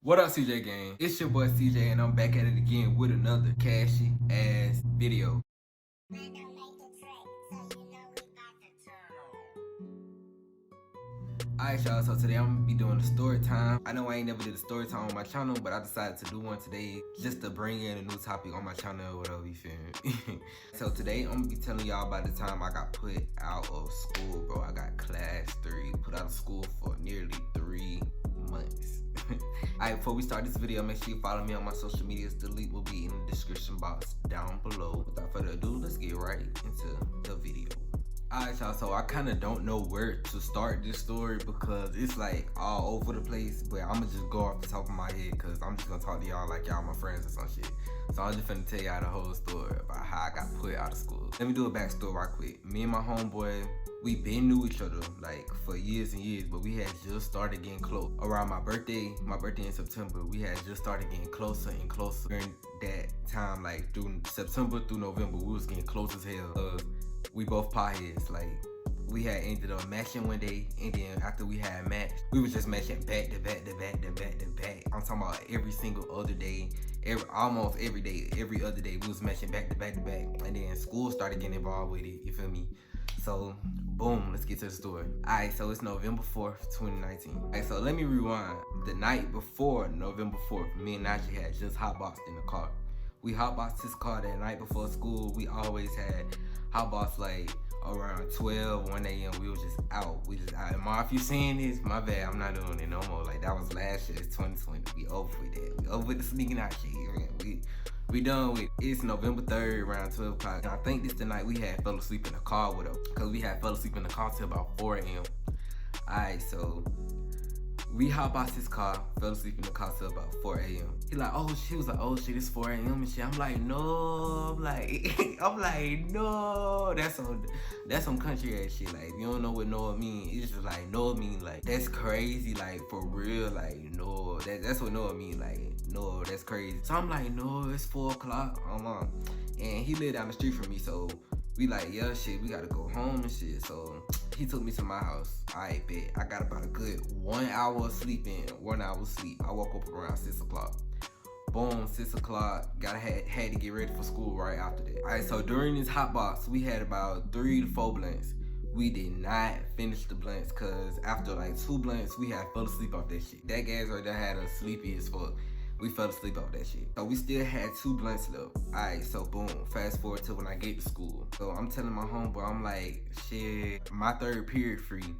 What up, CJ gang? It's your boy CJ, and I'm back at it again with another cashy ass video. Alright, y'all, so today I'm gonna be doing a story time. I know I ain't never did a story time on my channel, but I decided to do one today just to bring in a new topic on my channel or whatever, you feel me? So today I'm gonna be telling y'all about the time I got put out of school, bro. I got class 3, put out of school for nearly 3 months. Alright, before we start this video, make sure you follow me on my social medias. The link will be in the description box down below. Without further ado, let's get right into the video. Alright, y'all, so I kind of don't know where to start this story because it's like all over the place, but I'm gonna just go off the top of my head because I'm just gonna talk to y'all like y'all my friends or some shit. So I'm just gonna tell y'all the whole story about how I got put out of school. Let me do a backstory right quick. Me and my homeboy, we been knew each other like for years and years, but we had just started getting close. Around my birthday in September, we had just started getting closer and closer. During that time, like through September through November, we was getting close as hell. We both potheads. Like, we had ended up matching one day, and then after we had matched, we was just matching back to back to back to back to back. I'm talking about every single other day, almost every day, every other day, we was matching back to back to back. And then school started getting involved with it, you feel me? So, boom, let's get to the story. Alright, so it's November 4th, 2019. Alright, so let me rewind. The night before November 4th, me and Najee had just hotboxed in the car. We hotboxed his car that night before school. We always had hotboxed like around 12, 1 a.m. We was just out. And Ma, if you seeing this, my bad, I'm not doing it no more. Like, that was last year, it's 2020. We over with that. We over with the sneaking out shit, man. We done with it. It's November 3rd around 12 o'clock. And I think this the night we had fell asleep in the car with her. Cause we had fell asleep in the car till about 4 a.m. Alright, so we hop out his car, fell asleep in the car till about 4 a.m. He like, oh shit, was like, oh shit, it's 4 a.m. and shit. I'm like, no, I'm like, no. That's some country ass shit. Like, if you don't know what Noah mean, it's just like, Noah mean like, that's crazy, like, for real, like, no, that's what Noah mean, like, no, that's crazy. So I'm like, no, it's 4 o'clock, and he lived down the street from me, so we like, yeah, shit, we gotta go home and shit. So he took me to my house. I bet I got about a good 1 hour of sleep in, 1 hour sleep. I woke up around 6 o'clock. Boom, 6 o'clock. Had to get ready for school right after that. Alright, so during this hot box, we had about 3 to 4 blunts. We did not finish the blunts because after like 2 blunts, we had fell asleep off that shit. That gas right there had us sleepy as fuck. We fell asleep off that shit. So we still had 2 blunts left. Alright, so boom, fast forward to when I get to school. So I'm telling my homeboy, I'm like, shit, my 3rd period free.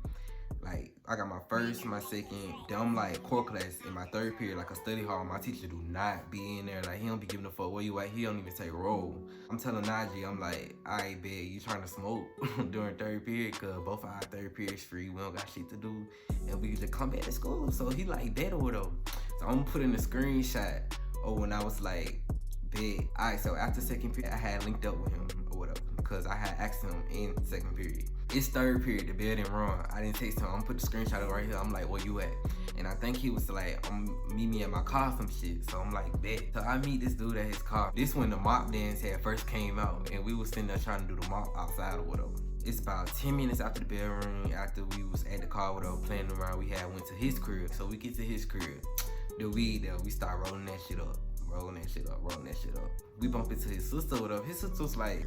Like, I got my 1st, my 2nd, then I'm like core class in my 3rd period, like a study hall. My teacher do not be in there. Like, he don't be giving a fuck where you at. He don't even take roll. I'm telling Najee, I'm like, alright, bet, you trying to smoke during 3rd period? Cause both of our 3rd periods free. We don't got shit to do. And we just come back to school. So he like, bet or whatever. So I'm gonna put in a screenshot of when I was like, bet. Alright, so after 2nd period, I had linked up with him or whatever. Because I had asked him in 2nd period. It's 3rd period, the bell didn't run. I didn't text him. I'm gonna put the screenshot up right here. I'm like, where you at? And I think he was like, meet me at my car, some shit. So I'm like, bet. So I meet this dude at his car. This when the mop dance had first came out, and we was sitting there trying to do the mop outside or whatever. It's about 10 minutes after the bell rang, after we was at the car whatever, playing around, we had went to his crib. So we get to his crib. The weed there, we start rolling that shit up. Rolling that shit up. We bump into his sister or whatever. His sister was like,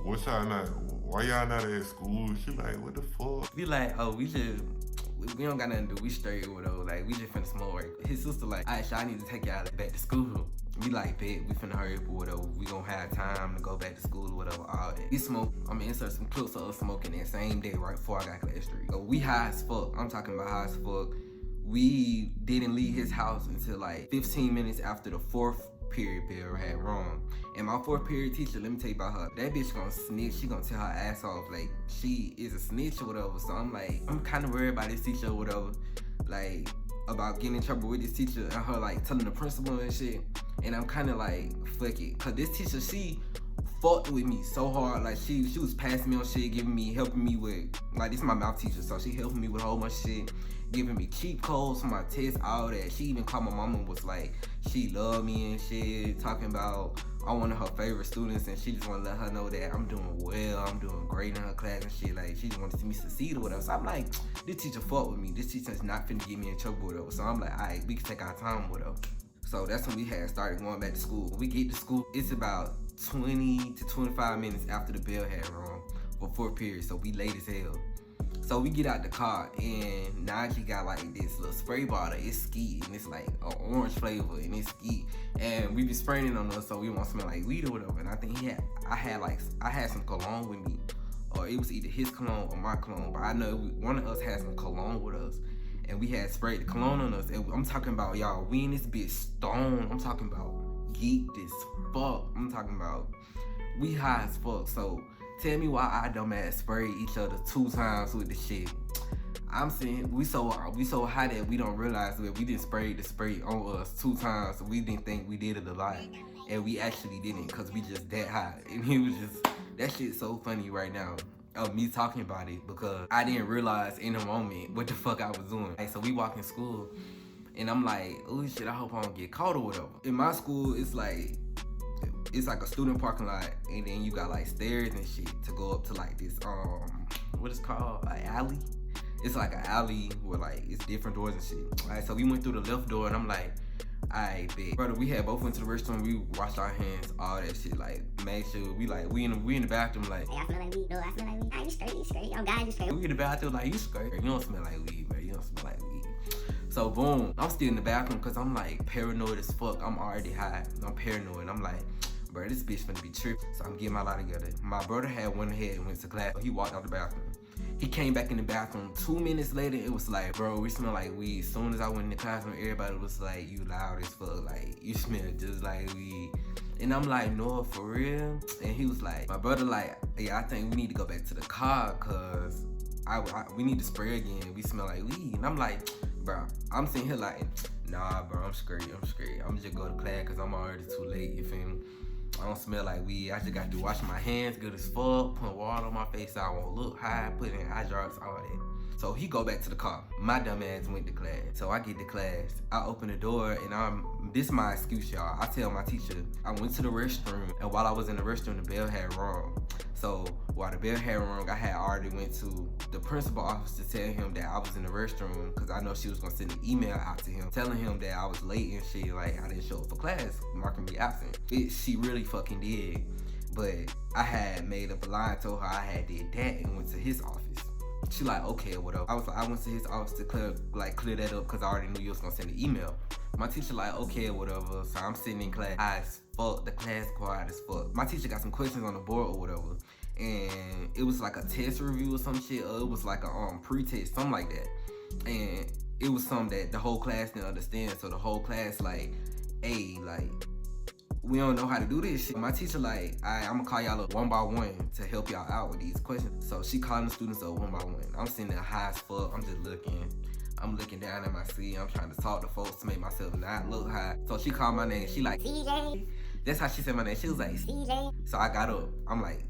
why y'all not at school? She like, what the fuck? We like, oh, we don't got nothing to do, we straight or whatever, like, we just finna smoke right. His sister like, alright, I need to take y'all back to school. We like, bet, we finna hurry up or whatever, we gonna have time to go back to school or whatever, all that. We smoke, I'm gonna insert some clips of us smoking that same day right before I got class 3. So we high as fuck, I'm talking about high as fuck. We didn't leave his house until like 15 minutes after the 4th period bell had rung. And my 4th period teacher, let me tell you about her. That bitch gonna snitch. She gonna tell her ass off. Like, she is a snitch or whatever. So I'm like, I'm kind of worried about this teacher or whatever. Like, about getting in trouble with this teacher and her like telling the principal and shit. And I'm kind of like, fuck it. Cause this teacher, she fucked with me so hard. Like, she was passing me on shit, helping me with, like, this is my mouth teacher. So she helping me with a whole bunch of shit. Giving me cheat codes for my tests, all that. She even called my mama and was like, she loved me and shit, talking about I'm one of her favorite students, and she just want to let her know that I'm doing well, I'm doing great in her class and shit. Like, she just want to see me succeed or whatever. So I'm like, this teacher fuck with me. This teacher's not finna get me in trouble or whatever. So I'm like, all right, we can take our time with her. So that's when we had started going back to school. When we get to school, it's about 20 to 25 minutes after the bell had rung for 4th period. So we late as hell. So we get out the car, and Najee got like this little spray bottle. It's skeet, and it's like an orange flavor, and it's skeet. And we be spraying it on us, so we won't smell like weed or whatever. And I think I had some cologne with me, or it was either his cologne or my cologne. But I know one of us had some cologne with us, and we had sprayed the cologne on us. And I'm talking about, y'all, we in this bitch stoned. I'm talking about geeked as fuck. I'm talking about we high as fuck. So tell me why I dumbass sprayed each other 2 times with the shit. I'm saying we so high that we don't realize that we didn't spray the spray on us 2 times. We didn't think we did it a lot, and we actually didn't, cause we just that high. And it was just, that shit's so funny right now of me talking about it, because I didn't realize in the moment what the fuck I was doing. Like, so we walk in school, and I'm like, oh shit, I hope I don't get caught or whatever. In my school, it's like a student parking lot, and then you got like stairs and shit to go up to like this what is called, an alley. It's like an alley where like it's different doors and shit. Alright, so we went through the left door, and I'm like, alright, bet. Brother, we had both went to the restroom, we washed our hands, all that shit, like made sure we in the bathroom, like, hey, I smell like weed, no, I smell like weed. Nah, you straight, I'm God, you straight. we in the bathroom like, you straight, you don't smell like weed, bro, you don't smell like weed. So boom, I'm still in the bathroom, cause I'm like paranoid as fuck. I'm already high, I'm paranoid. I'm like, bro, this bitch finna be tripping. So I'm getting my lot together. My brother had went ahead and went to class. He walked out the bathroom. He came back in the bathroom 2 minutes later. It was like, bro, we smell like weed. As soon as I went in the classroom, everybody was like, you loud as fuck. Like, you smell just like weed. And I'm like, no, for real? And he was like, my brother like, yeah, I think we need to go back to the car, cause we need to spray again. We smell like weed. And I'm like, bro, I'm sitting here like, nah, bro, I'm straight. I'm just go to class, cause I'm already too late, you feel me? I don't smell like weed. I just got to wash my hands good as fuck, put water on my face so I won't look high, put in eye drops, all that. So he go back to the car. My dumb ass went to class. So I get to class. I open the door, and this is my excuse, y'all. I tell my teacher, I went to the restroom, and while I was in the restroom, the bell had rung. So while the bell had rung, I had already went to the principal office to tell him that I was in the restroom, because I know she was gonna send an email out to him telling him that I was late and shit, like I didn't show up for class, marking me absent. She really fucking did. But I had made up a lie, told her I had did that, and went to his office. She like, okay, whatever. I went to his office to clear that up, because I already knew you was gonna send an email. My teacher like, okay, whatever. So I'm sitting in class, high as fuck, the class quiet as fuck. My teacher got some questions on the board or whatever, and it was like a test review or some shit, or it was like a pre-test, something like that. And it was something that the whole class didn't understand. So the whole class like, hey, like, we don't know how to do this shit. My teacher like, I'm gonna call y'all up one by one to help y'all out with these questions. So she calling the students up one by one. I'm sitting there high as fuck. I'm just looking. I'm looking down at my seat. I'm trying to talk to folks to make myself not look high. So she called my name. She like, CJ. That's how she said my name. She was like, CJ. So I got up. I'm like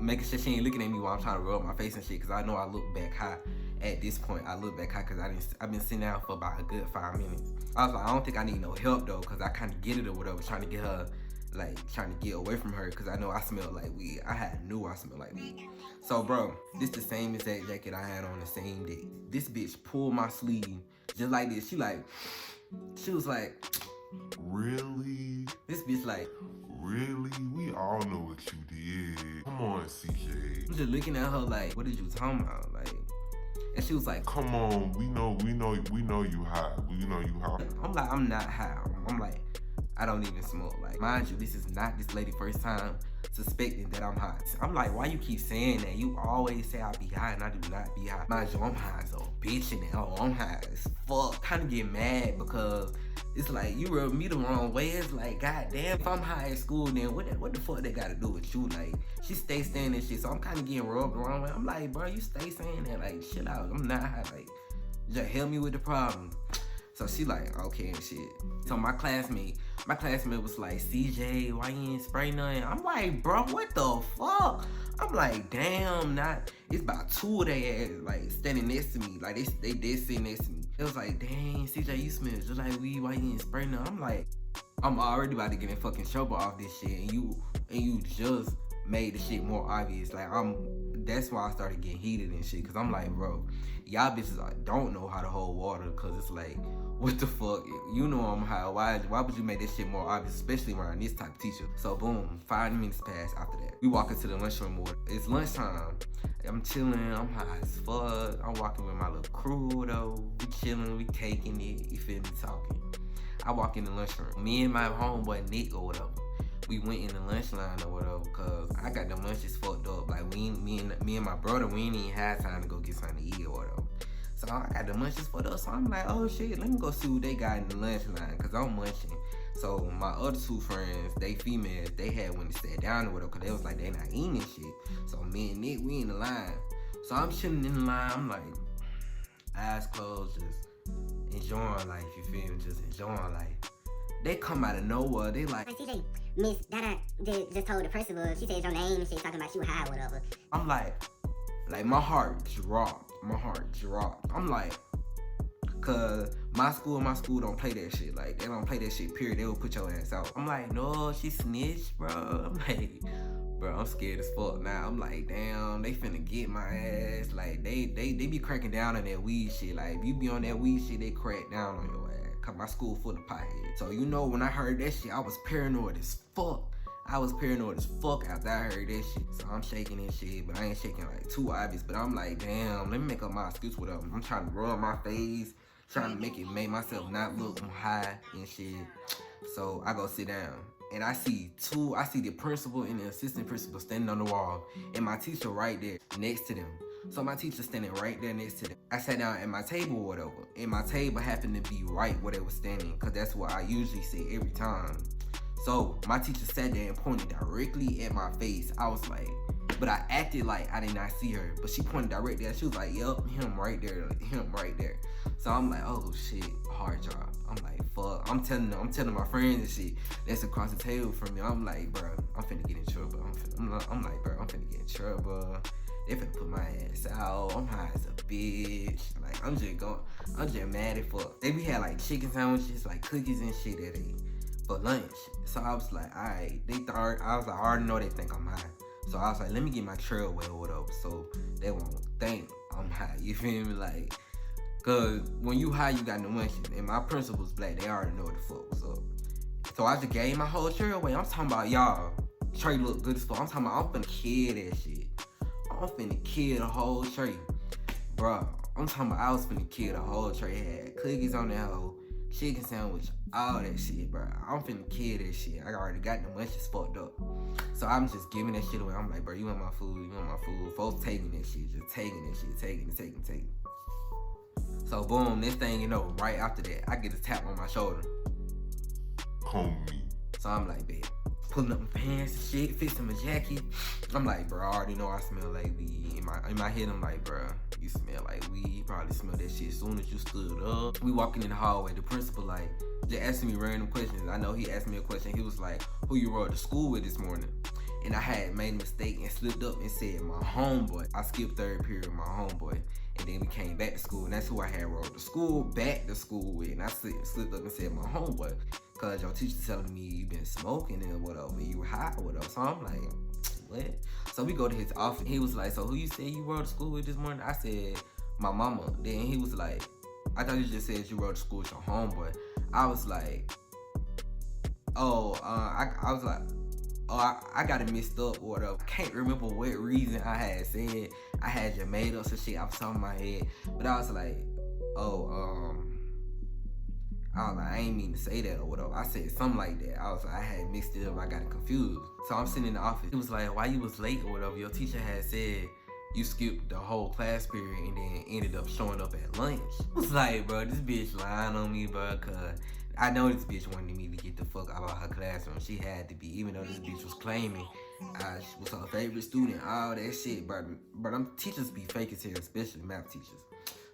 making sure she ain't looking at me while I'm trying to rub my face and shit, because I know I look back high. At this point, I look back high because I've been sitting down for about a good 5 minutes. I was like, I don't think I need no help though, because I kind of get it or whatever, trying to get her, like trying to get away from her, because I know I smell like weed. knew I smelled like weed. So bro, this the same exact jacket I had on the same day. This bitch pulled my sleeve just like this. She was like, Really? this bitch like, Really? We all know what you did. Come on, CJ. I'm just looking at her like, what did you talking about? Like, and she was like, Come on, we know you high. We know you high. I'm like, I'm not high. I'm like, I don't even smoke. Like, mind you, this is not this lady first time suspecting that I'm high. I'm like, why you keep saying that? You always say I be high, and I do not be high. Mind you, I'm high as a bitch, and I'm high as fuck. Kind of get mad because it's like, you rubbed me the wrong way. It's like, goddamn, if I'm high at school, then what the fuck they got to do with you? Like, she stay saying that shit, so I'm kind of getting rubbed the wrong way. I'm like, bro, you stay saying that, like, chill out. I'm not high. Like, just help me with the problem. So she like, okay and shit. So my classmate was like, CJ, why you ain't spray nothing? I'm like, bro, what the fuck? I'm like, damn, it's about 2 of they ass, like, standing next to me. Like, they did sit next to me. It was like, dang, CJ, you smell just like weed, why you ain't spray nothing? I'm already about to get in fucking trouble off this shit, and you just made the shit more obvious. Like, that's why I started getting heated and shit, cause I'm like, bro, y'all bitches don't know how to hold water, cause it's like, what the fuck? You know I'm high. Why would you make this shit more obvious, especially around this type of teacher? So boom, 5 minutes pass after that. We walk into the lunchroom order. It's lunchtime. I'm chilling, I'm high as fuck. I'm walking with my little crew though. We chilling, we taking it, you feel me, talking. I walk in the lunchroom. Me and my homeboy Nick or whatever, we went in the lunch line or whatever, cause I got the lunches fucked up. Like me and my brother, we ain't even had time to go get something to eat or whatever. So I got the munchies fucked up. So I'm like, oh shit, let me go see what they got in the lunch line, cause I'm munching. So my other 2 friends, they females, they had when they sat down or whatever, cause they was like, they not eating shit. So me and Nick, we in the line. So I'm chilling in the line, I'm like, eyes closed, just enjoying life, you feel me? Just enjoying life. They come out of nowhere, they like, Like, CJ, Miss Dada just told the principal, she said your name and shit, talking about you high or whatever. I'm like my heart dropped. I'm like, cause my school don't play that shit. Like, they don't play that shit, period. They will put your ass out. I'm like, no, she snitched, bro. I'm like, bro, I'm scared as fuck now. I'm like, damn, they finna get my ass. Like, they be cracking down on that weed shit. Like, if you be on that weed shit, they crack down on your ass. Cause my school full of potheads. So, you know, when I heard that shit, I was paranoid as fuck. After I heard that shit. So I'm shaking and shit, but I ain't shaking like too obvious. But I'm like, damn, let me make up my excuse with them. I'm trying to rub my face, trying to make myself not look high and shit. So I go sit down. And I see the principal and the assistant principal standing on the wall, and my teacher right there next to them. So my teacher standing right there next to them. I sat down at my table or whatever, and my table happened to be right where they was standing, cause that's what I usually sit every time. So my teacher sat there and pointed directly at my face. I was like, but I acted like I did not see her, but she pointed directly at. She was like, "Yep, him right there." So I'm like, oh shit, hard job. I'm like, fuck. I'm telling my friends and shit that's across the table from me. I'm like, bro, I'm finna get in trouble. I'm like, bro, I'm finna get in trouble. They finna put my ass out. I'm high as a bitch. Like, I'm just mad as fuck. They be had like chicken sandwiches, like cookies and shit that they for lunch. So I was like, alright, I already know they think I'm high. So I was like, let me get my trail wet or whatever, so they won't think I'm high, you feel me? Like, cause when you high, you got no munching, and my principal's black, they already know what the fuck was up. So I just gave my whole trail away. I'm talking about, y'all, tray look good as fuck. I'm talking about, I'm finna kill that shit. I'm finna kill the whole tray. Bruh, I'm talking about, I was finna kill the whole tray. Had cookies on that whole, chicken sandwich, all that shit, bro. I'm finna kill that shit. I already got the munchies fucked up. So I'm just giving that shit away. I'm like, bro, you want my food? Folks taking that shit, just taking that shit, taking it. So boom, this thing, you know, right after that, I get a tap on my shoulder. Homie. So I'm like, babe, pulling up my pants and shit, fixing my jacket. I'm like, bro, I already know I smell like weed. In my head, I'm like, bro, you smell like weed. You probably smell that shit as soon as you stood up. We walking in the hallway. The principal, like, just asking me random questions. I know he asked me a question. He was like, who you rode to school with this morning? And I had made a mistake and slipped up and said my homeboy. I skipped 3rd period with my homeboy. And then we came back to school, and that's who I had rode back to school with. And I slipped up and said my homeboy. Cause your teacher telling me you been smoking and whatever, you high or whatever. So I'm like, what? So we go to his office. He was like, so who you said you rode to school with this morning? I said, my mama. Then he was like, I thought you just said you rode to school with your homeboy. I was like, I got it mixed up or whatever. I can't remember what reason I had said. I had just made up some shit off the top of my head. But I was like, I ain't mean to say that or whatever. I said something like that. I had mixed it up. I got it confused. So I'm sitting in the office. It was like, why you was late or whatever. Your teacher had said you skipped the whole class period and then ended up showing up at lunch. I was like, bro, this bitch lying on me, bro, cause I know this bitch wanted me to get the fuck out of her classroom. She had to be, even though this bitch was claiming I was her favorite student, all that shit, bro. But them teachers be fake as hell, especially math teachers.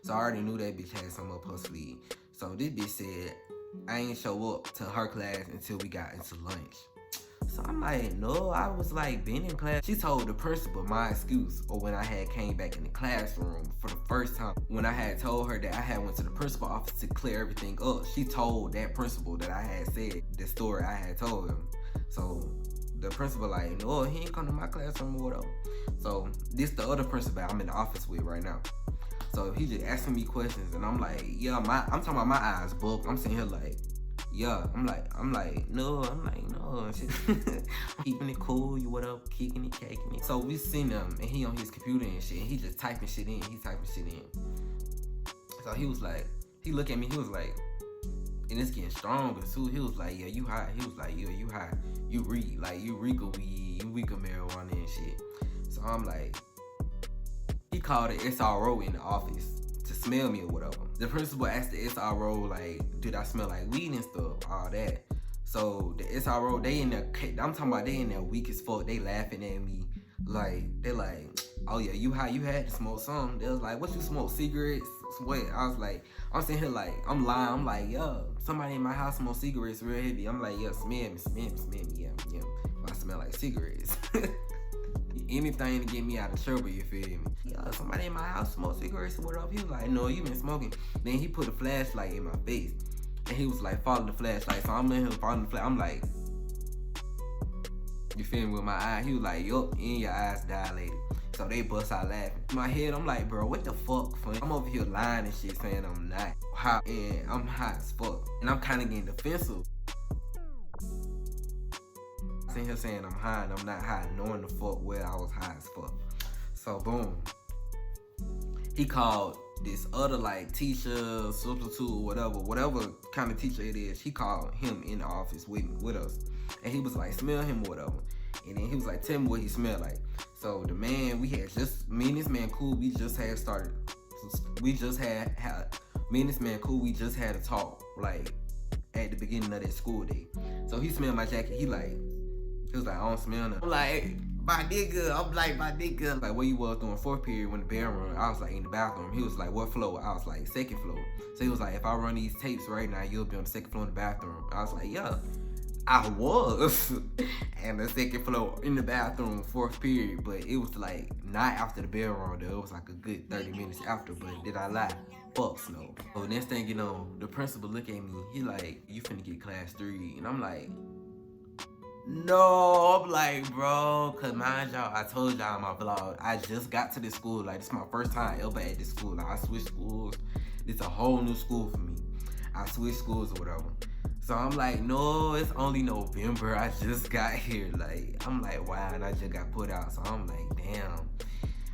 So I already knew that bitch had something up her sleeve. So this bitch said I ain't show up to her class until we got into lunch. So I'm like, no, I was like been in class. She told the principal my excuse, or when I had came back in the classroom for the first time. When I had told her that I had went to the principal office to clear everything up, she told that principal that I had said the story I had told him. So the principal like, no, he ain't come to my classroom or whatever. So this the other principal I'm in the office with right now. So he just asking me questions, and I'm like, yeah, I'm talking about my eyes bugged. I'm sitting here like, yeah, I'm like, no. Keeping it cool, you what up, kicking it, caking it. So we seen him, and he on his computer and shit, and he just typing shit in. So he was like, he looked at me, he was like, and it's getting stronger too. He was like, yeah, you high. He was like, yeah, you high. You reek, like you reek of weed, you reek of marijuana and shit. So I'm like, he called the SRO in the office to smell me or whatever. The principal asked the SRO, like, did I smell like weed and stuff, all that. So the SRO, they in there, I'm talking about they in there weak as fuck. They laughing at me. Like, they like, oh yeah, you high, you had to smoke something. They was like, what you smoke, cigarettes? What? I was like, I'm sitting here like, I'm lying. I'm like, yo, somebody in my house smoke cigarettes real heavy. I'm like, yeah, smell me, yeah. I smell like cigarettes. Anything to get me out of trouble, you feel me? Yeah, somebody in my house smoke cigarettes or whatever. He was like, no, you been smoking. Then he put a flashlight in my face. And he was like, follow the flashlight. So I'm in here following the flashlight. I'm like, you feel me, with my eye. He was like, yup, and your eyes dilated. So they bust out laughing. In my head, I'm like, bro, what the fuck, fun? I'm over here lying and shit, saying I'm not hot. And I'm hot as fuck. And I'm kind of getting defensive. Sitting here saying I'm high and I'm not high, knowing the fuck well I was high as fuck. So boom, he called this other like teacher, substitute, whatever kind of teacher it is. He called him in the office with us, and he was like, smell him or whatever. And then he was like, tell me what he smelled like. So the man, we had just, me and this man cool, we just had started, me and this man cool, we just had a talk like at the beginning of that school day. So he smelled my jacket. He was like, I don't smell nothing. I'm like, my nigga. Like, where you was during fourth period when the bell run? I was like, in the bathroom. He was like, what floor? I was like, second floor. So he was like, if I run these tapes right now, you'll be on the second floor in the bathroom. I was like, yeah, I was. And the second floor in the bathroom, fourth period. But it was like, not after the bell run though. It was like a good 30 minutes after. But did I lie? Fuck no. So next thing you know, the principal look at me. He like, you finna get class 3. And I'm like, no, I'm like, bro, cause mind y'all, I told y'all in my vlog, I just got to this school. Like, this is my first time ever at this school. Like, I switched schools. This a whole new school for me. I switched schools or whatever. So I'm like, no, it's only November. I just got here. Like, I'm like, wow, and I just got put out. So I'm like, damn.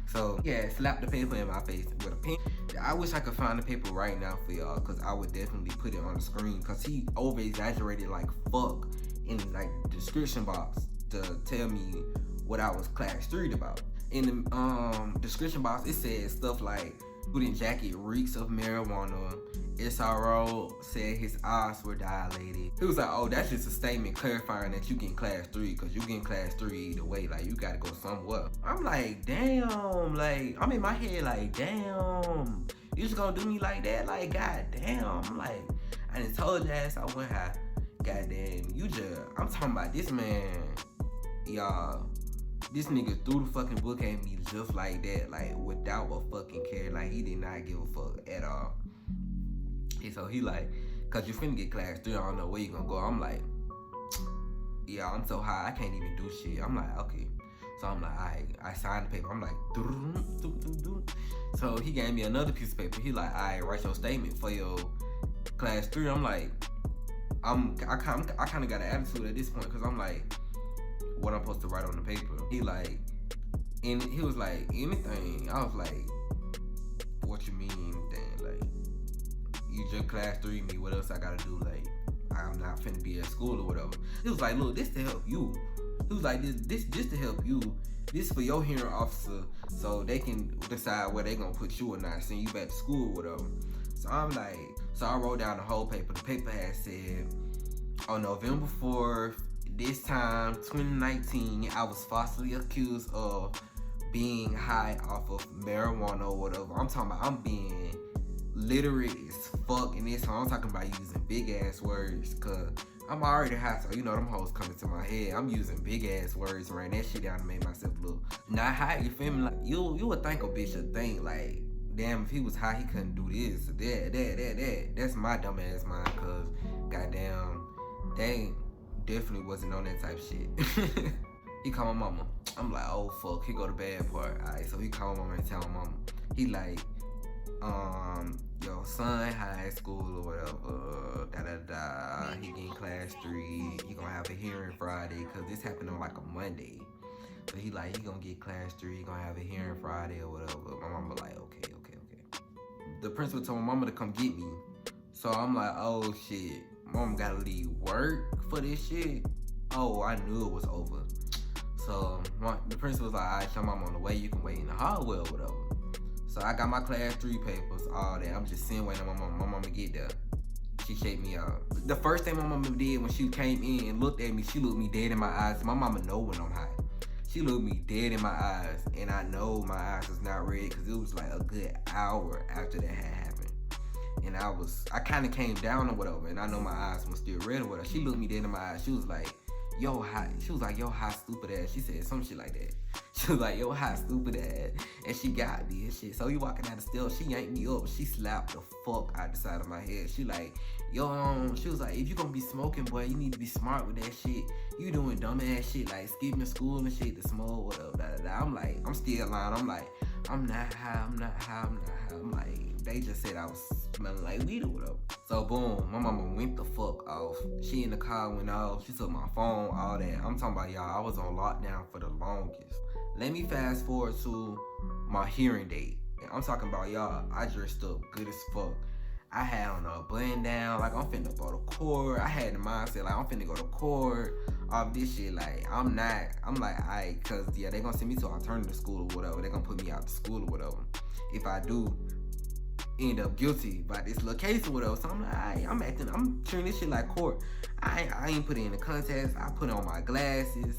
So yeah, slapped the paper in my face with a pen. I wish I could find the paper right now for y'all, cause I would definitely put it on the screen. Cause he over exaggerated like fuck in like the description box to tell me what I was class 3 about. In the description box, it said stuff like, student jacket reeks of marijuana. SRO said his eyes were dilated. He was like, oh, that's just a statement clarifying that you getting class 3, cause you getting class 3 either way. Like, you gotta go somewhere. I'm like, damn. Like, I'm in my head like, damn. You just gonna do me like that? Like, goddamn. I'm like, I done told your ass I went high. Goddamn, I'm talking about this man, y'all. This nigga threw the fucking book at me just like that, like without a fucking care. Like, he did not give a fuck at all. And so he like, cause you finna get class 3, I don't know where you gonna go. I'm like, yeah, I'm so high, I can't even do shit. I'm like, okay. So I'm like, I signed the paper. I'm like, doo. So he gave me another piece of paper. He like, write your statement for your class 3. I'm like, I kind of got an attitude at this point, cause I'm like, what I'm supposed to write on the paper? He like, and he was like, anything. I was like, what you mean anything? Like, you just class 3 me. What else I gotta do? Like, I'm not finna be at school or whatever. He was like, look, this to help you. He was like, this to help you. This for your hearing officer, so they can decide where they gonna put you or not, send you back to school or whatever. So I'm like, so I wrote down the whole paper. The paper had said, on November 4th, this time, 2019, I was falsely accused of being high off of marijuana or whatever. I'm talking about, I'm being literate as fuck in this. I'm talking about using big ass words, cause I'm already high, so you know them hoes coming to my head. I'm using big ass words, ran that shit down to make myself look not high. You feel me? Like you would think a bitch would think like, damn, if he was high, he couldn't do this, that. That's my dumb ass mind, cause goddamn, they definitely wasn't on that type of shit. He call my mama. I'm like, oh fuck, he go to bad part. Alright, so he call my mama and tell my mama. He like, your son high school or whatever, he getting class 3, he gonna have a hearing Friday, cause this happened on like a Monday. So he like, he gonna get class 3, he gonna have a hearing Friday or whatever. My mama like, okay. The principal told my mama to come get me. So I'm like, oh shit, mama gotta leave work for this shit. Oh, I knew it was over. So the principal was like, all right, your mama on the way, you can wait in the hallway or whatever. So I got my class 3 papers, all that. I'm just sitting waiting on my mama get there. She shaked me out. The first thing my mama did when she came in and looked at me, she looked me dead in my eyes. My mama know when I'm high. She looked me dead in my eyes, and I know my eyes was not red because it was like a good hour after that had happened. And I kind of came down or whatever, and I know my eyes were still red or whatever. She looked me dead in my eyes. She was like, yo, high. She was like, yo, high, stupid ass. She said some shit like that. She was like, yo, high, stupid ass. And she got me and shit. So we walking down the stairs. She yanked me up. She slapped the fuck out the side of my head. She like, yo, she was like, if you gonna be smoking, boy, you need to be smart with that shit. You doing dumb ass shit, like skipping school and shit to smoke, whatever. I'm like, I'm still lying. I'm like, I'm not high. I'm like, they just said I was smelling like weed or whatever. So boom, my mama went the fuck off. She in the car went off. She took my phone, all that. I'm talking about, y'all, I was on lockdown for the longest. Let me fast forward to my hearing date. I'm talking about, y'all, I dressed up good as fuck. I had on a button down, like I'm finna go to court. I had the mindset, like I'm finna go to court. All this shit, like I'm like, alright, cause yeah, they gonna send me to alternative school or whatever. They gonna put me out to school or whatever. If I do end up guilty by this little case or whatever. So I'm like, alright, I'm treating this shit like court. I ain't put it in the contest. I put on my glasses,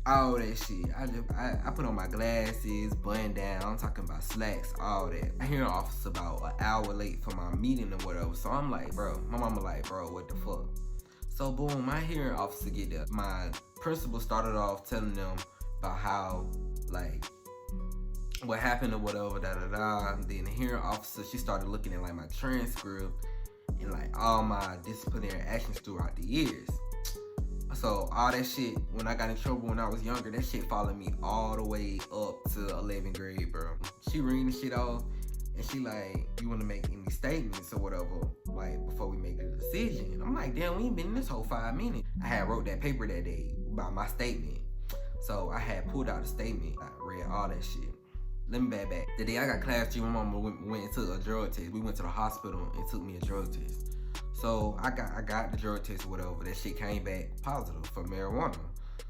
all that shit. I put on my glasses, button down. I'm talking about slacks, all that. I hear an officer about an hour late for my meeting or whatever. So I'm like, bro, my mama like, bro, what the fuck? So boom, my hearing officer get there. My principal started off telling them about how, like, what happened or whatever, Then the hearing officer, she started looking at like my transcript and like all my disciplinary actions throughout the years. So all that shit, when I got in trouble when I was younger, that shit followed me all the way up to 11th grade, bro. She reading the shit off and she like, you wanna make any statements or whatever, like before we make a decision. I'm like, damn, we ain't been in this whole 5 minutes. I had wrote that paper that day about my statement. So I had pulled out a statement, I read all that shit. Let me back. The day I got class 3, my mama went and took a drug test. We went to the hospital and took me a drug test. So I got the drug test or whatever. That shit came back positive for marijuana.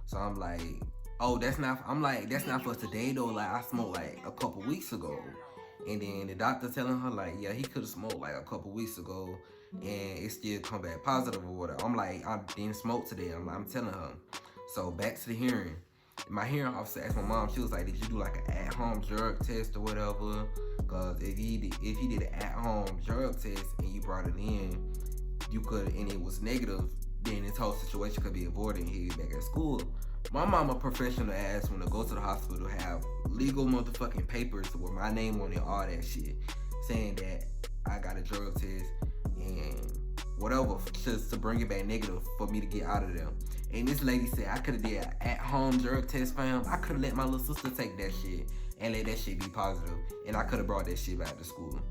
So I'm like, oh, that's not for today though. Like I smoked like a couple weeks ago. And then the doctor telling her like, yeah, he could have smoked like a couple weeks ago and it still come back positive or whatever. I'm like, I didn't smoke today. I'm telling her. So back to the hearing. My hearing officer asked my mom, she was like, did you do like an at-home drug test or whatever? Because if you did an at-home drug test and you brought it in, you could, and it was negative, then this whole situation could be avoided and he back at school. My mama professional ass when to go to the hospital, have legal motherfucking papers with my name on it, all that shit, saying that I got a drug test and whatever, just to bring it back negative for me to get out of there. And this lady said I could have did an at-home drug test, fam. I could have let my little sister take that shit and let that shit be positive, and I could have brought that shit back to school.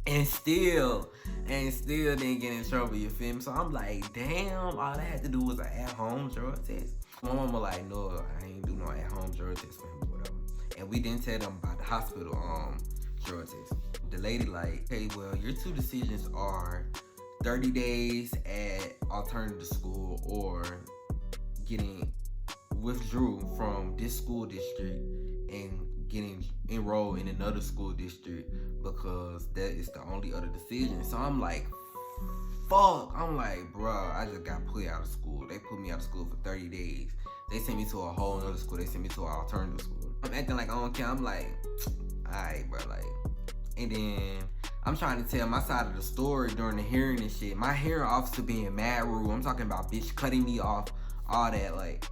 And still didn't get in trouble, you feel me? So I'm like, damn, all I had to do was an at-home drug test. My mama like, no, I ain't do no at-home drug test for him or whatever. And we didn't tell them about the hospital drug test. The lady like, hey, well, your 2 decisions are 30 days at alternative school or getting withdrew from this school district and getting enrolled in another school district because that is the only other decision. So I'm like, fuck. I'm like, bro, I just got put out of school. They put me out of school for 30 days. They sent me to a whole other school. They sent me to an alternative school. I'm acting like I don't care. I'm like, alright, bro, like. And then I'm trying to tell my side of the story during the hearing and shit. My hearing officer being mad rude. I'm talking about bitch cutting me off, all that, like,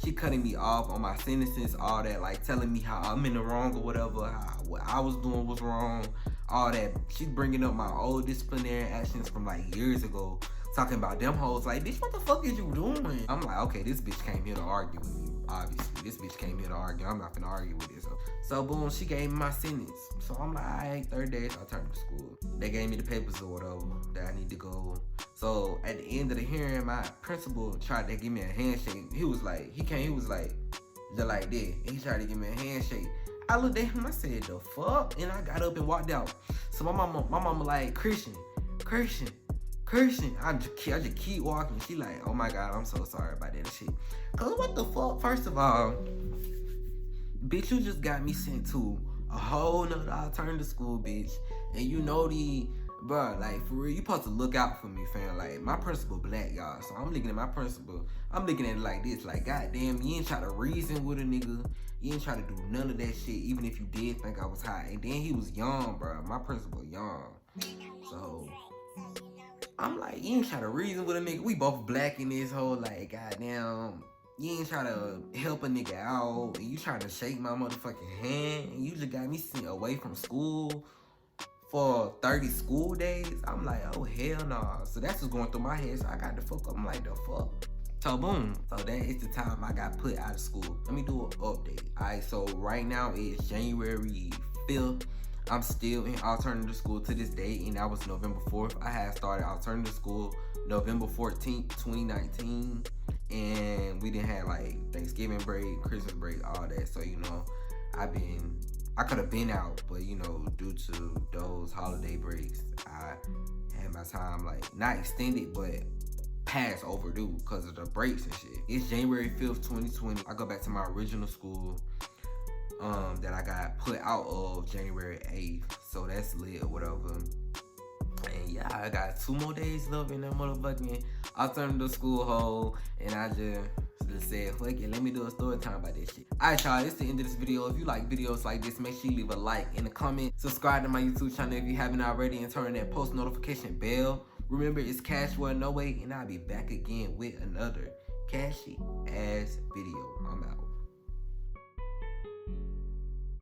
she cutting me off on my sentences, all that, like telling me how I'm in the wrong or whatever, how what I was doing was wrong, all that. She's bringing up my old disciplinary actions from like years ago, talking about them hoes. Like, bitch, what the fuck is you doing? I'm like, okay, this bitch came here to argue with me. Obviously, this bitch came here to argue. I'm not gonna argue with this. So boom, she gave me my sentence. So I'm like, alright, 30 days, I'll turn to school. They gave me the papers or whatever that I need to go. So at the end of the hearing, my principal tried to give me a handshake. He was like, he was like, just like that. And he tried to give me a handshake. I looked at him, I said, the fuck? And I got up and walked out. So my mama like, Christian. I just keep walking. She like, oh my God, I'm so sorry about that shit. Cause what the fuck? First of all, bitch, you just got me sent to a whole nother alternative school, bitch. And you know bruh, like, for real, you supposed to look out for me, fam. Like, my principal black, y'all. So I'm looking at my principal. I'm looking at it like this. Like, goddamn, you ain't try to reason with a nigga. You ain't try to do none of that shit, even if you did think I was high. And then he was young, bruh. My principal young. So I'm like, you ain't try to reason with a nigga. We both black in this whole, like, goddamn. You ain't try to help a nigga out. And you try to shake my motherfucking hand. And you just got me sent away from school for 30 school days. I'm like, oh, hell nah. So that's what's going through my head. So I got the fuck up. I'm like, the fuck? So boom. So that is the time I got put out of school. Let me do an update. Alright, so right now it's January 5th. I'm still in alternative school to this day, and that was November 4th. I had started alternative school November 14th, 2019, and we didn't have like Thanksgiving break, Christmas break, all that. So, you know, I could have been out, but you know, due to those holiday breaks, I had my time like not extended, but past overdue because of the breaks and shit. It's January 5th, 2020. I go back to my original school that I got put out of January 8th. So that's lit or whatever. And yeah, I got 2 more days left in that motherfucking alternative school hole. And I just said, fuck it, let me do a story time about this shit. Alright, y'all, it's the end of this video. If you like videos like this, make sure you leave a like in the comment. Subscribe to my YouTube channel if you haven't already, and turn that post notification bell. Remember, it's cash for no way, and I'll be back again with another cashy ass video. I'm out.